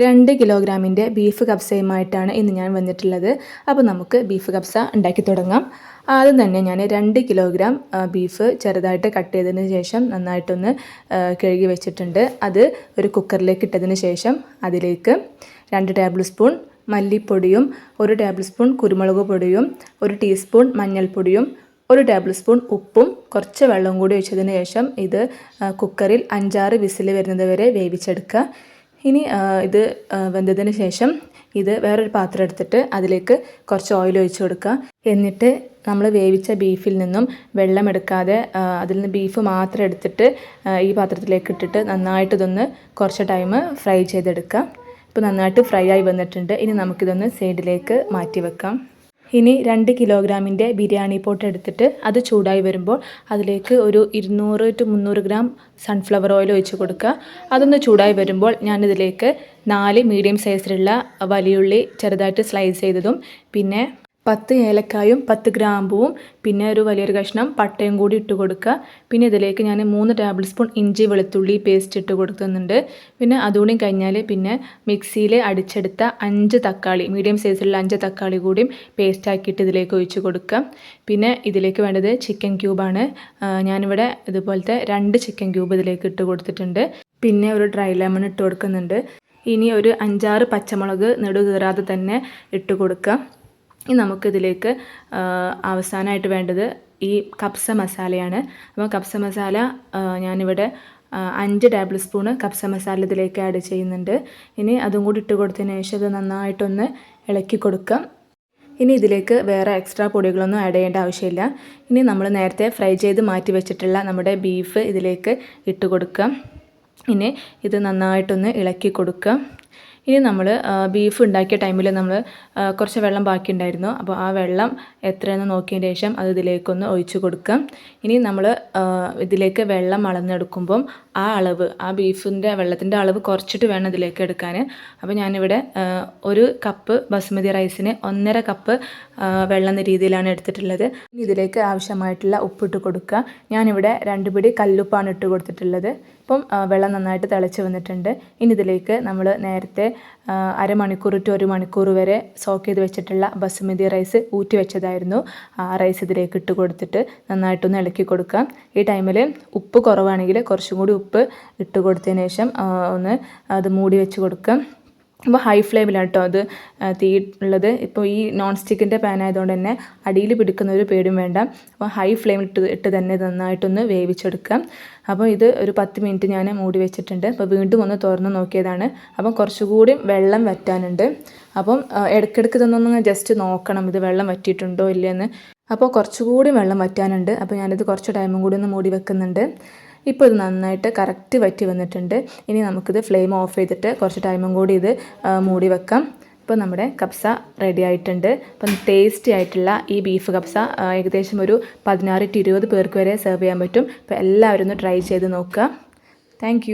2 കിലോഗ്രാമിൻ്റെ beef കബ്സയുമായിട്ടാണ് ഇന്ന് ഞാൻ വന്നിട്ടുള്ളത്. അപ്പോൾ നമുക്ക് ബീഫ് കബ്സ ഉണ്ടാക്കി തുടങ്ങാം. ആദ്യം തന്നെ ഞാൻ 2 കിലോഗ്രാം ബീഫ് ചെറുതായിട്ട് കട്ട് ചെയ്തതിന് ശേഷം നന്നായിട്ടൊന്ന് കഴുകി വെച്ചിട്ടുണ്ട്. അത് ഒരു കുക്കറിലേക്ക് ഇട്ടതിന് ശേഷം അതിലേക്ക് 2 ടേബിൾ സ്പൂൺ മല്ലിപ്പൊടിയും 1 ടേബിൾ സ്പൂൺ കുരുമുളക് പൊടിയും 1 ടീസ്പൂൺ മഞ്ഞൾപ്പൊടിയും 1 ടേബിൾ സ്പൂൺ ഉപ്പും കുറച്ച് വെള്ളം കൂടി ഒഴിച്ചതിന് ശേഷം ഇത് കുക്കറിൽ 5-6 വിസിൽ വരുന്നത് വരെ വേവിച്ചെടുക്കുക. ഇനി ഇത് വെന്തതിന് ശേഷം ഇത് വേറൊരു പാത്രം എടുത്തിട്ട് അതിലേക്ക് കുറച്ച് ഓയിൽ ഒഴിച്ച് കൊടുക്കുക. എന്നിട്ട് നമ്മൾ വേവിച്ച ബീഫിൽ നിന്നും വെള്ളം എടുക്കാതെ അതിൽ നിന്ന് ബീഫ് മാത്രം എടുത്തിട്ട് ഈ പാത്രത്തിലേക്ക് ഇട്ടിട്ട് നന്നായിട്ട് ഇതൊന്ന് കുറച്ച് ടൈം ഫ്രൈ ചെയ്തെടുക്കുക. ഇപ്പോൾ നന്നായിട്ട് ഫ്രൈ ആയി വന്നിട്ടുണ്ട്. ഇനി നമുക്കിതൊന്ന് സൈഡിലേക്ക് മാറ്റി വെക്കാം. ഇനി 2 കിലോഗ്രാമിൻ്റെ ബിരിയാണി പോട്ട് എടുത്തിട്ട് അത് ചൂടായി വരുമ്പോൾ അതിലേക്ക് ഒരു 200 to 300 ഗ്രാം സൺഫ്ലവർ ഓയിൽ ഒഴിച്ച് കൊടുക്കുക. അതൊന്ന് ചൂടായി വരുമ്പോൾ ഞാനിതിലേക്ക് 4 മീഡിയം സൈസിലുള്ള വലിയുള്ളി ചെറുതായിട്ട് സ്ലൈസ് ചെയ്തതും പിന്നെ 10 ഏലക്കായും 10 ഗ്രാമ്പുവും പിന്നെ ഒരു വലിയൊരു കഷ്ണം പട്ടയും കൂടി ഇട്ട് കൊടുക്കുക. പിന്നെ ഇതിലേക്ക് ഞാൻ 3 ടേബിൾ സ്പൂൺ ഇഞ്ചി വെളുത്തുള്ളി പേസ്റ്റ് ഇട്ട് കൊടുക്കുന്നുണ്ട്. പിന്നെ അതുകൂടി കഴിഞ്ഞാൽ പിന്നെ മിക്സിയിൽ അടിച്ചെടുത്ത 5 തക്കാളി മീഡിയം സൈസിലുള്ള 5 തക്കാളി കൂടിയും പേസ്റ്റ് ആക്കിയിട്ട് ഇതിലേക്ക് ഒഴിച്ച് കൊടുക്കുക. പിന്നെ ഇതിലേക്ക് വേണ്ടത് ചിക്കൻ ക്യൂബാണ്. ഞാനിവിടെ ഇതുപോലത്തെ 2 ചിക്കൻ ക്യൂബ് ഇതിലേക്ക് ഇട്ട് കൊടുത്തിട്ടുണ്ട്. പിന്നെ ഒരു ഡ്രൈ ലെമൺ ഇട്ട് കൊടുക്കുന്നുണ്ട്. ഇനി ഒരു 5-6 പച്ചമുളക് നെടുകീറാതെ തന്നെ ഇട്ട് കൊടുക്കുക. ഇനി നമുക്കിതിലേക്ക് അവസാനമായിട്ട് വേണ്ടത് ഈ കബ്സ മസാലയാണ്. അപ്പോൾ കബ്സ മസാല ഞാനിവിടെ 5 ടേബിൾ സ്പൂണ് കബ്സ മസാല ഇതിലേക്ക് ആഡ് ചെയ്യുന്നുണ്ട്. ഇനി അതും കൂടി ഇട്ട് കൊടുത്തതിന് ശേഷം ഇത് നന്നായിട്ടൊന്ന് ഇളക്കി കൊടുക്കുക. ഇനി ഇതിലേക്ക് വേറെ എക്സ്ട്രാ പൊടികളൊന്നും ആഡ് ചെയ്യേണ്ട ആവശ്യമില്ല. ഇനി നമ്മൾ നേരത്തെ ഫ്രൈ ചെയ്ത് മാറ്റി വെച്ചിട്ടുള്ള നമ്മുടെ ബീഫ് ഇതിലേക്ക് ഇട്ട് കൊടുക്കുക. ഇനി ഇത് നന്നായിട്ടൊന്ന് ഇളക്കി കൊടുക്കുക. ഇനി നമ്മൾ ബീഫ് ഉണ്ടാക്കിയ ടൈമിൽ നമ്മൾ കുറച്ച് വെള്ളം ബാക്കിയുണ്ടായിരുന്നു. അപ്പോൾ ആ വെള്ളം എത്രയെന്ന് നോക്കിയതിന് ശേഷം അത് ഇതിലേക്കൊന്ന് ഒഴിച്ച് കൊടുക്കാം. ഇനി നമ്മൾ ഇതിലേക്ക് വെള്ളം അളന്നെടുക്കുമ്പം ആ അളവ് ആ ബീഫിൻ്റെ വെള്ളത്തിൻ്റെ അളവ് കുറച്ചിട്ട് വേണം ഇതിലേക്ക് എടുക്കാൻ. അപ്പോൾ ഞാനിവിടെ 1 കപ്പ് ബസുമതി റൈസിന് 1.5 കപ്പ് വെള്ളം എന്ന രീതിയിലാണ് എടുത്തിട്ടുള്ളത്. ഇനി ഇതിലേക്ക് ആവശ്യമായിട്ടുള്ള ഉപ്പിട്ട് കൊടുക്കുക. ഞാനിവിടെ 2 പിടി കല്ലുപ്പാണ് ഇട്ട് കൊടുത്തിട്ടുള്ളത്. ഇപ്പം വെള്ളം നന്നായിട്ട് തിളച്ച് വന്നിട്ടുണ്ട്. ഇനി ഇതിലേക്ക് നമ്മൾ നേരത്തെ അരമണിക്കൂർ ടു 1 മണിക്കൂർ വരെ സോക്ക് ചെയ്ത് വെച്ചിട്ടുള്ള ബസുമതി റൈസ് ഊറ്റി വെച്ചതായിരുന്നു. ആ റൈസ് ഇതിലേക്ക് ഇട്ട് കൊടുത്തിട്ട് നന്നായിട്ടൊന്ന് ഇളക്കി കൊടുക്കാം. ഈ ടൈമിൽ ഉപ്പ് കുറവാണെങ്കിൽ കുറച്ചും കൂടി ഉപ്പ് ഇട്ട് കൊടുത്തതിന് ശേഷം ഒന്ന് അത് മൂടി വെച്ച് കൊടുക്കാം. അപ്പോൾ ഹൈ ഫ്ലെയിമിലാണ് കേട്ടോ അത് തീ ഉള്ളത്. ഇപ്പോൾ ഈ നോൺ സ്റ്റിക്കിൻ്റെ പാൻ ആയതുകൊണ്ട് തന്നെ അടിയിൽ പിടിക്കുന്ന ഒരു പേടിയും വേണ്ട. അപ്പോൾ ഹൈ ഫ്ലെയിമിൽ ഇട്ട് തന്നെ നന്നായിട്ടൊന്ന് വേവിച്ചെടുക്കാം. അപ്പോൾ ഇത് ഒരു 10 മിനിറ്റ് ഞാൻ മൂടി വെച്ചിട്ടുണ്ട്. അപ്പോൾ വീണ്ടും ഒന്ന് തുറന്ന് നോക്കിയതാണ്. അപ്പം കുറച്ചുകൂടി വെള്ളം വറ്റാനുണ്ട്. അപ്പം ഇടയ്ക്കിടയ്ക്ക് ഇതൊന്നൊന്ന് ജസ്റ്റ് നോക്കണം ഇത് വെള്ളം വറ്റിയിട്ടുണ്ടോ ഇല്ലയെന്ന്. അപ്പോൾ കുറച്ചുകൂടി വെള്ളം വറ്റാനുണ്ട്. അപ്പോൾ ഞാനിത് കുറച്ച് ടൈമും കൂടി ഒന്ന് മൂടി വെക്കുന്നുണ്ട്. ഇപ്പോൾ ഇത് നന്നായിട്ട് കറക്റ്റ് വറ്റി വന്നിട്ടുണ്ട്. ഇനി നമുക്കിത് ഫ്ലെയിം ഓഫ് ചെയ്തിട്ട് കുറച്ച് ടൈമും കൂടി ഇത് മൂടി വെക്കാം. ഇപ്പോൾ നമ്മുടെ കബ്സ റെഡി ആയിട്ടുണ്ട്. അപ്പം ടേസ്റ്റി ആയിട്ടുള്ള ഈ ബീഫ് കബ്സ ഏകദേശം ഒരു 16 to 20 പേർക്ക് വരെ സെർവ് ചെയ്യാൻ പറ്റും. അപ്പോൾ എല്ലാവരും ഒന്ന് ട്രൈ ചെയ്ത് നോക്കുക. താങ്ക്